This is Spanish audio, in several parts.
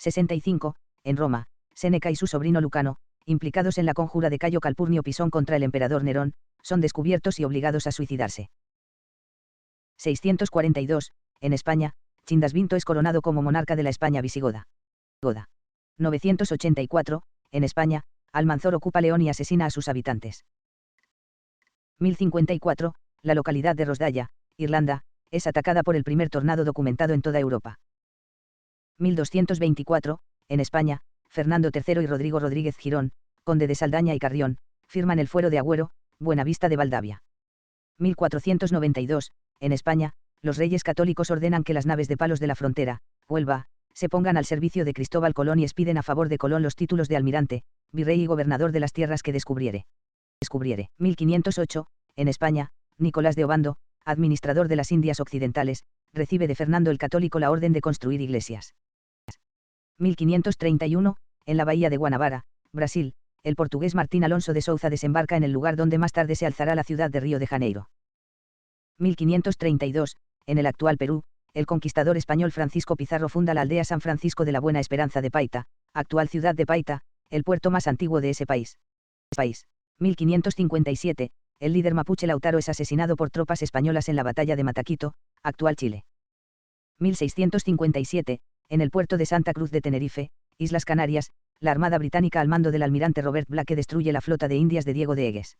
65, en Roma, Séneca y su sobrino Lucano, implicados en la conjura de Cayo Calpurnio Pisón contra el emperador Nerón, son descubiertos y obligados a suicidarse. 642, en España, Chindasvinto es coronado como monarca de la España visigoda. 984, en España, Almanzor ocupa León y asesina a sus habitantes. 1054, la localidad de Rosdalla, Irlanda, es atacada por el primer tornado documentado en toda Europa. 1224, en España, Fernando III y Rodrigo Rodríguez Girón, conde de Saldaña y Carrión, firman el fuero de Agüero, Buenavista de Valdavia. 1492, en España, los reyes católicos ordenan que las naves de Palos de la Frontera, Huelva, se pongan al servicio de Cristóbal Colón y expiden a favor de Colón los títulos de almirante, virrey y gobernador de las tierras que descubriere. 1508, en España, Nicolás de Obando, administrador de las Indias Occidentales, recibe de Fernando el Católico la orden de construir iglesias. 1531, en la bahía de Guanabara, Brasil, el portugués Martín Alonso de Souza desembarca en el lugar donde más tarde se alzará la ciudad de Río de Janeiro. 1532, en el actual Perú, el conquistador español Francisco Pizarro funda la aldea San Francisco de la Buena Esperanza de Paita, actual ciudad de Paita, el puerto más antiguo de ese país. 1557, el líder mapuche Lautaro es asesinado por tropas españolas en la batalla de Mataquito, actual Chile. 1657, en el puerto de Santa Cruz de Tenerife, Islas Canarias, la Armada Británica al mando del almirante Robert Blake destruye la flota de Indias de Diego de Egues.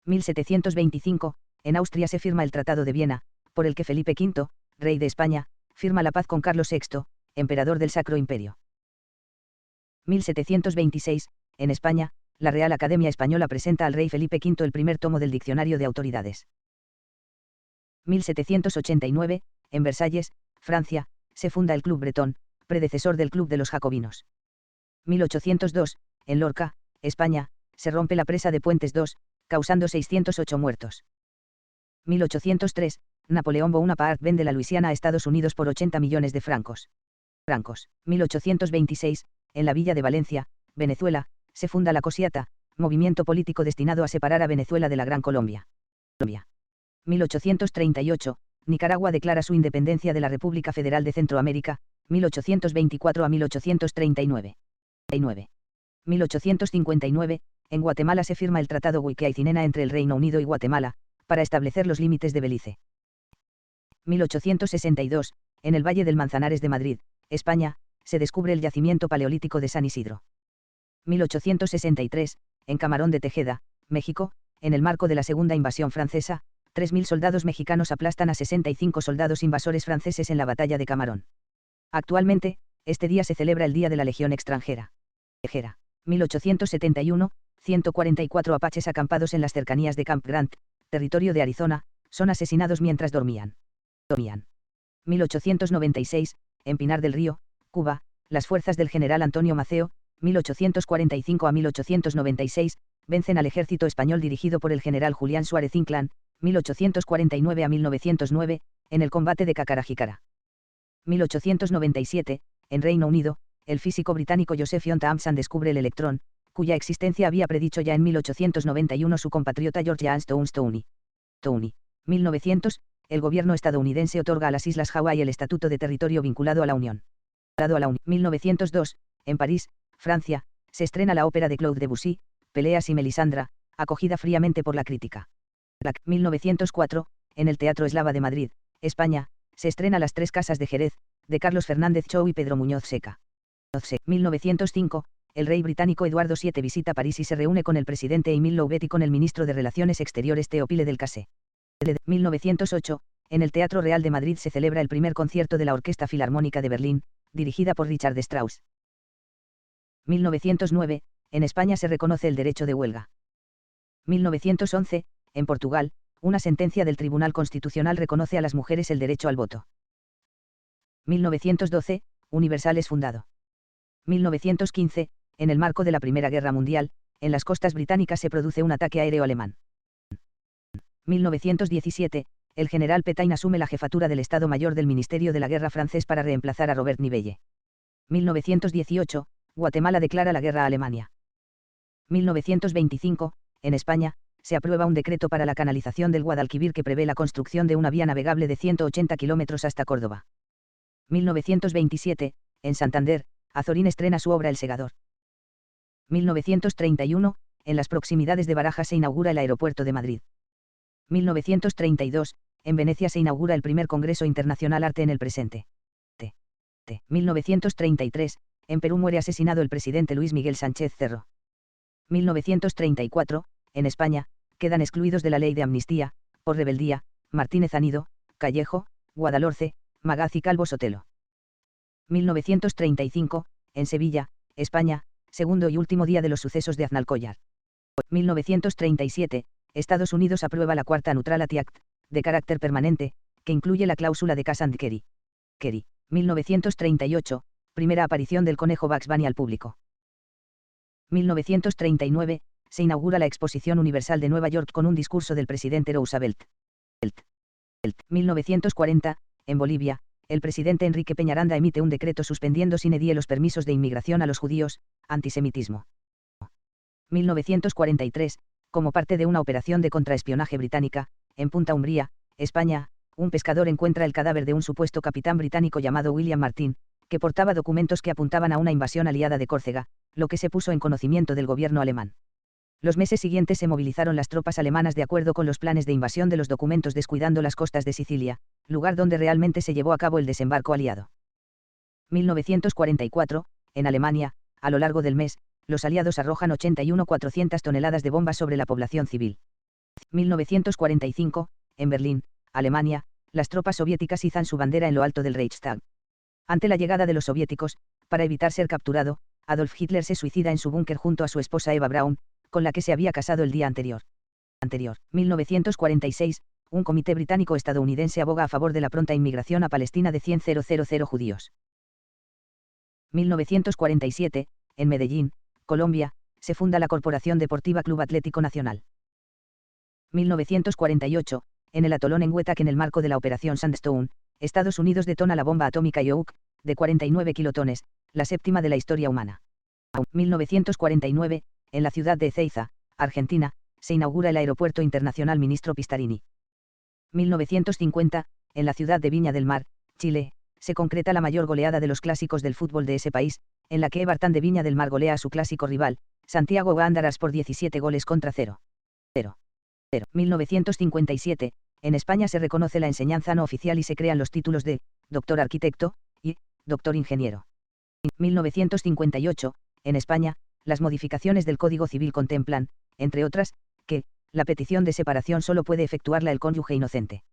1725, en Austria se firma el Tratado de Viena, por el que Felipe V, rey de España, firma la paz con Carlos VI, emperador del Sacro Imperio. 1726, en España, la Real Academia Española presenta al rey Felipe V el primer tomo del Diccionario de Autoridades. 1789, en Versalles, Francia, se funda el Club Bretón, predecesor del Club de los Jacobinos. 1802, en Lorca, España, se rompe la presa de Puentes II, causando 608 muertos. 1803, Napoleón Bonaparte vende la Luisiana a Estados Unidos por 80 millones de francos. 1826, en la villa de Valencia, Venezuela, se funda la Cosiata, movimiento político destinado a separar a Venezuela de la Gran Colombia. 1838, Nicaragua declara su independencia de la República Federal de Centroamérica, 1824 a 1839. 1859, en Guatemala se firma el Tratado Huiquiay-Cinena entre el Reino Unido y Guatemala, para establecer los límites de Belice. 1862, en el Valle del Manzanares de Madrid, España, se descubre el yacimiento paleolítico de San Isidro. 1863, en Camarón de Tejeda, México, en el marco de la segunda invasión francesa, 3.000 soldados mexicanos aplastan a 65 soldados invasores franceses en la batalla de Camarón. Actualmente, este día se celebra el Día de la Legión Extranjera. 1871, 144 apaches acampados en las cercanías de Camp Grant, territorio de Arizona, son asesinados mientras dormían. 1896, en Pinar del Río, Cuba, las fuerzas del general Antonio Maceo, 1845 a 1896, vencen al ejército español dirigido por el general Julián Suárez Inclán, 1849 a 1909, en el combate de Cacarajicara. 1897, en Reino Unido, el físico británico Joseph John Thomson descubre el electrón, cuya existencia había predicho ya en 1891 su compatriota George Johnstone Stoney. 1900, el gobierno estadounidense otorga a las Islas Hawái el estatuto de territorio vinculado a la Unión. 1902, en París, Francia, se estrena la ópera de Claude Debussy, Peleas y Melisandra, acogida fríamente por la crítica. 1904, en el Teatro Eslava de Madrid, España, se estrena Las Tres Casas de Jerez, de Carlos Fernández Chou y Pedro Muñoz Seca. 1905, el rey británico Eduardo VII visita París y se reúne con el presidente Émile Loubet y con el ministro de Relaciones Exteriores Théophile Delcassé. 1908, en el Teatro Real de Madrid se celebra el primer concierto de la Orquesta Filarmónica de Berlín, dirigida por Richard Strauss. 1909, en España se reconoce el derecho de huelga. 1911, en Portugal, una sentencia del Tribunal Constitucional reconoce a las mujeres el derecho al voto. 1912, Universal es fundado. 1915, en el marco de la Primera Guerra Mundial, en las costas británicas se produce un ataque aéreo alemán. 1917, el general Pétain asume la jefatura del Estado Mayor del Ministerio de la Guerra francés para reemplazar a Robert Nivelle. 1918, Guatemala declara la guerra a Alemania. 1925, en España, se aprueba un decreto para la canalización del Guadalquivir que prevé la construcción de una vía navegable de 180 kilómetros hasta Córdoba. 1927, En Santander, Azorín estrena su obra El segador. 1931, en las proximidades de Barajas se inaugura el aeropuerto de Madrid. 1932, en Venecia se inaugura el primer Congreso Internacional Arte en el Presente. 1933, en Perú muere asesinado el presidente Luis Miguel Sánchez Cerro. 1934, en España, quedan excluidos de la ley de amnistía, por rebeldía, Martínez Anido, Callejo, Guadalhorce, Magaz y Calvo Sotelo. 1935, en Sevilla, España, segundo y último día de los sucesos de Aznalcóllar. 1937, Estados Unidos aprueba la Cuarta Neutrality Act, de carácter permanente, que incluye la cláusula de Cass and Carey. 1938, primera aparición del conejo Bugs Bunny al público. 1939, se inaugura la Exposición Universal de Nueva York con un discurso del presidente Roosevelt. 1940, en Bolivia, el presidente Enrique Peñaranda emite un decreto suspendiendo sine die los permisos de inmigración a los judíos, antisemitismo. 1943, como parte de una operación de contraespionaje británica, en Punta Umbría, España, un pescador encuentra el cadáver de un supuesto capitán británico llamado William Martin, que portaba documentos que apuntaban a una invasión aliada de Córcega, lo que se puso en conocimiento del gobierno alemán. Los meses siguientes se movilizaron las tropas alemanas de acuerdo con los planes de invasión de los documentos, descuidando las costas de Sicilia, lugar donde realmente se llevó a cabo el desembarco aliado. 1944, en Alemania, a lo largo del mes, los aliados arrojan 81.400 toneladas de bombas sobre la población civil. 1945, en Berlín, Alemania, las tropas soviéticas izan su bandera en lo alto del Reichstag. Ante la llegada de los soviéticos, para evitar ser capturado, Adolf Hitler se suicida en su búnker junto a su esposa Eva Braun, con la que se había casado el día anterior. 1946, un comité británico-estadounidense aboga a favor de la pronta inmigración a Palestina de 100.000 judíos. 1947, en Medellín, Colombia, se funda la Corporación Deportiva Club Atlético Nacional. 1948, en el atolón en Wetak en el marco de la Operación Sandstone, Estados Unidos detona la bomba atómica Youk, de 49 kilotones, la séptima de la historia humana. 1949, en la ciudad de Ezeiza, Argentina, se inaugura el Aeropuerto Internacional Ministro Pistarini. 1950, en la ciudad de Viña del Mar, Chile, se concreta la mayor goleada de los clásicos del fútbol de ese país, en la que Everton de Viña del Mar golea a su clásico rival, Santiago Wanderers por 17 goles contra 0. 1957, en España se reconoce la enseñanza no oficial y se crean los títulos de Doctor Arquitecto y Doctor Ingeniero. 1958, en España, las modificaciones del Código Civil contemplan, entre otras, que la petición de separación solo puede efectuarla el cónyuge inocente.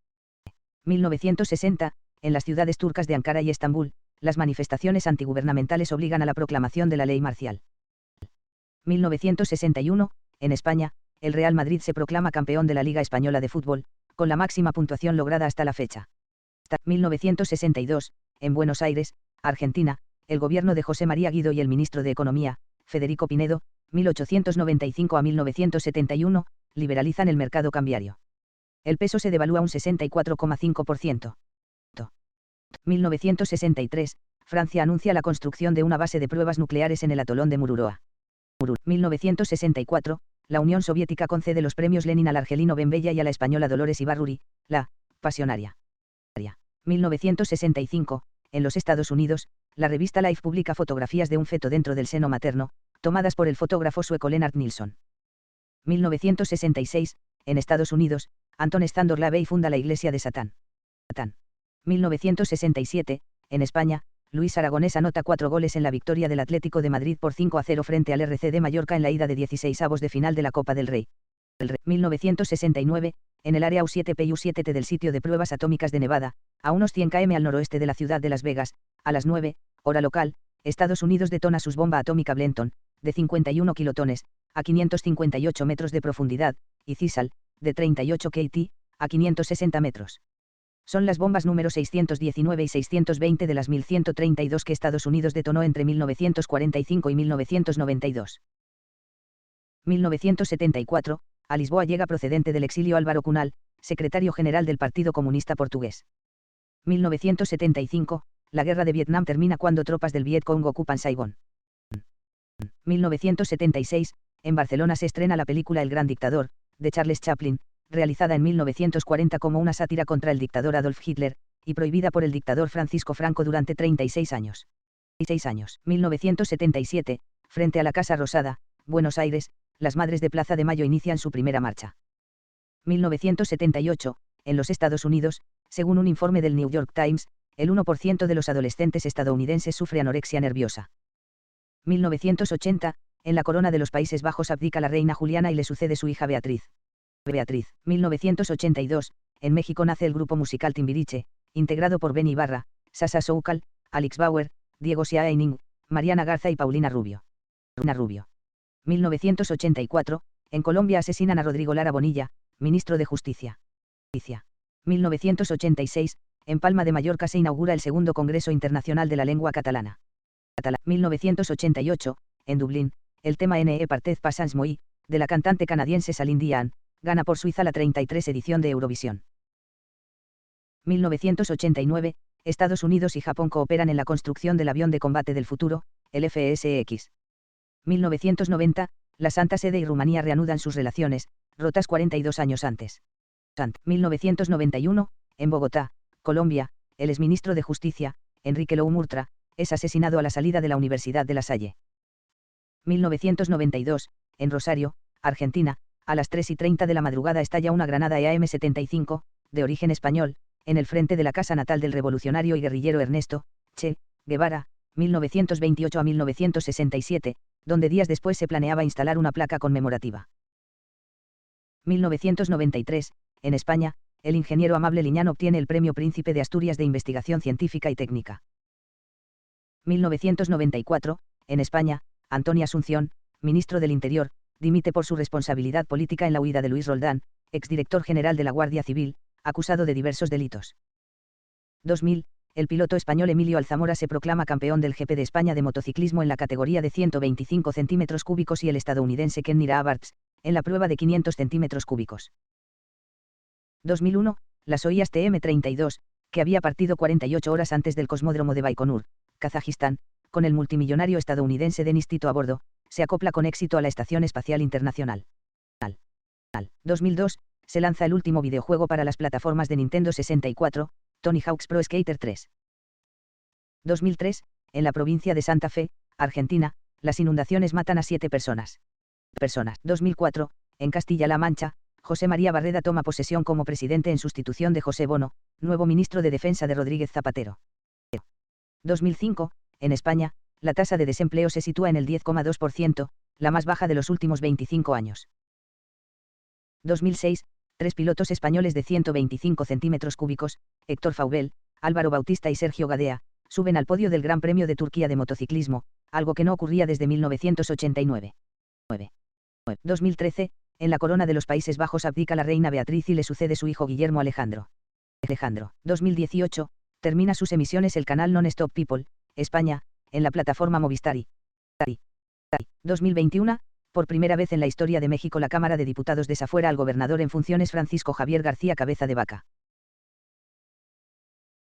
1960, en las ciudades turcas de Ankara y Estambul, las manifestaciones antigubernamentales obligan a la proclamación de la ley marcial. 1961, en España, el Real Madrid se proclama campeón de la Liga Española de Fútbol, con la máxima puntuación lograda hasta la fecha. Hasta 1962, en Buenos Aires, Argentina, el gobierno de José María Guido y el ministro de Economía, Federico Pinedo, 1895 a 1971, liberalizan el mercado cambiario. El peso se devalúa un 64,5%. 1963, Francia anuncia la construcción de una base de pruebas nucleares en el atolón de Mururoa. 1964, la Unión Soviética concede los premios Lenin al argelino Ben Bella y a la española Dolores Ibarruri, la pasionaria. 1965, en los Estados Unidos, la revista Life publica fotografías de un feto dentro del seno materno, tomadas por el fotógrafo sueco Lennart Nilsson. 1966, en Estados Unidos, Anton Standor Lavey funda la Iglesia de Satán. 1967, en España, Luis Aragonés anota 4 goles en la victoria del Atlético de Madrid por 5-0 frente al RC de Mallorca en la ida de 16avos de final de la Copa del Rey. 1969, en el área U7P y U7T del sitio de pruebas atómicas de Nevada, a unos 100 km al noroeste de la ciudad de Las Vegas, a las 9, hora local, Estados Unidos detona su bomba atómica Blenton, de 51 kilotones, a 558 metros de profundidad, y Chisal, de 38 KT, a 560 metros. Son las bombas número 619 y 620 de las 1132 que Estados Unidos detonó entre 1945 y 1992. 1974, a Lisboa llega procedente del exilio Álvaro Cunhal, secretario general del Partido Comunista Portugués. 1975, la guerra de Vietnam termina cuando tropas del Vietcong ocupan Saigón. 1976, en Barcelona se estrena la película El Gran Dictador, de Charles Chaplin, realizada en 1940 como una sátira contra el dictador Adolf Hitler, y prohibida por el dictador Francisco Franco durante 36 años. 6 años. 1977, frente a la Casa Rosada, Buenos Aires, las Madres de Plaza de Mayo inician su primera marcha. 1978, en los Estados Unidos, según un informe del New York Times, el 1% de los adolescentes estadounidenses sufre anorexia nerviosa. 1980, en la corona de los Países Bajos abdica la reina Juliana y le sucede su hija Beatriz. 1982, en México nace el grupo musical Timbiriche, integrado por Benny Ibarra, Sasha Sokal, Alex Bauer, Diego Siaening, Mariana Garza y Paulina Rubio. 1984, en Colombia asesinan a Rodrigo Lara Bonilla, ministro de Justicia. 1986, en Palma de Mallorca se inaugura el segundo Congreso Internacional de la Lengua Catalana. 1988, en Dublín, el tema Ne partez pas moi, de la cantante canadiense Celine Dion, gana por Suiza la 33 edición de Eurovisión. 1989, Estados Unidos y Japón cooperan en la construcción del avión de combate del futuro, el FSX. 1990, la Santa Sede y Rumanía reanudan sus relaciones, rotas 42 años antes. 1991, en Bogotá, Colombia, el exministro de Justicia, Enrique Lou Murtra, es asesinado a la salida de la Universidad de La Salle. 1992, en Rosario, Argentina, a las 3:30 de la madrugada estalla una granada EAM-75, de origen español, en el frente de la casa natal del revolucionario y guerrillero Ernesto Che Guevara, 1928 a 1967, donde días después se planeaba instalar una placa conmemorativa. 1993, en España, el ingeniero Amable Liñán obtiene el Premio Príncipe de Asturias de Investigación Científica y Técnica. 1994, en España, Antonio Asunción, ministro del Interior, dimite por su responsabilidad política en la huida de Luis Roldán, exdirector general de la Guardia Civil, acusado de diversos delitos. 2000, el piloto español Emilio Alzamora se proclama campeón del GP de España de motociclismo en la categoría de 125 centímetros cúbicos y el estadounidense Kenny Roberts, en la prueba de 500 centímetros cúbicos. 2001, la Soyuz TM-32, que había partido 48 horas antes del cosmódromo de Baikonur, Kazajistán, con el multimillonario estadounidense Denis Tito a bordo, se acopla con éxito a la Estación Espacial Internacional. 2002, se lanza el último videojuego para las plataformas de Nintendo 64, Tony Hawk's Pro Skater 3. 2003, en la provincia de Santa Fe, Argentina, las inundaciones matan a 7 personas. 2004, en Castilla-La Mancha, José María Barreda toma posesión como presidente en sustitución de José Bono, nuevo ministro de Defensa de Rodríguez Zapatero. 2005, en España, la tasa de desempleo se sitúa en el 10,2%, la más baja de los últimos 25 años. 2006, 3 pilotos españoles de 125 centímetros cúbicos, Héctor Faubel, Álvaro Bautista y Sergio Gadea, suben al podio del Gran Premio de Turquía de motociclismo, algo que no ocurría desde 1989. 2013, en la corona de los Países Bajos abdica la reina Beatriz y le sucede su hijo Guillermo Alejandro. 2018, termina sus emisiones el canal Non-Stop People, España, en la plataforma Movistar. 2021, por primera vez en la historia de México la Cámara de Diputados desafuera al gobernador en funciones Francisco Javier García Cabeza de Vaca.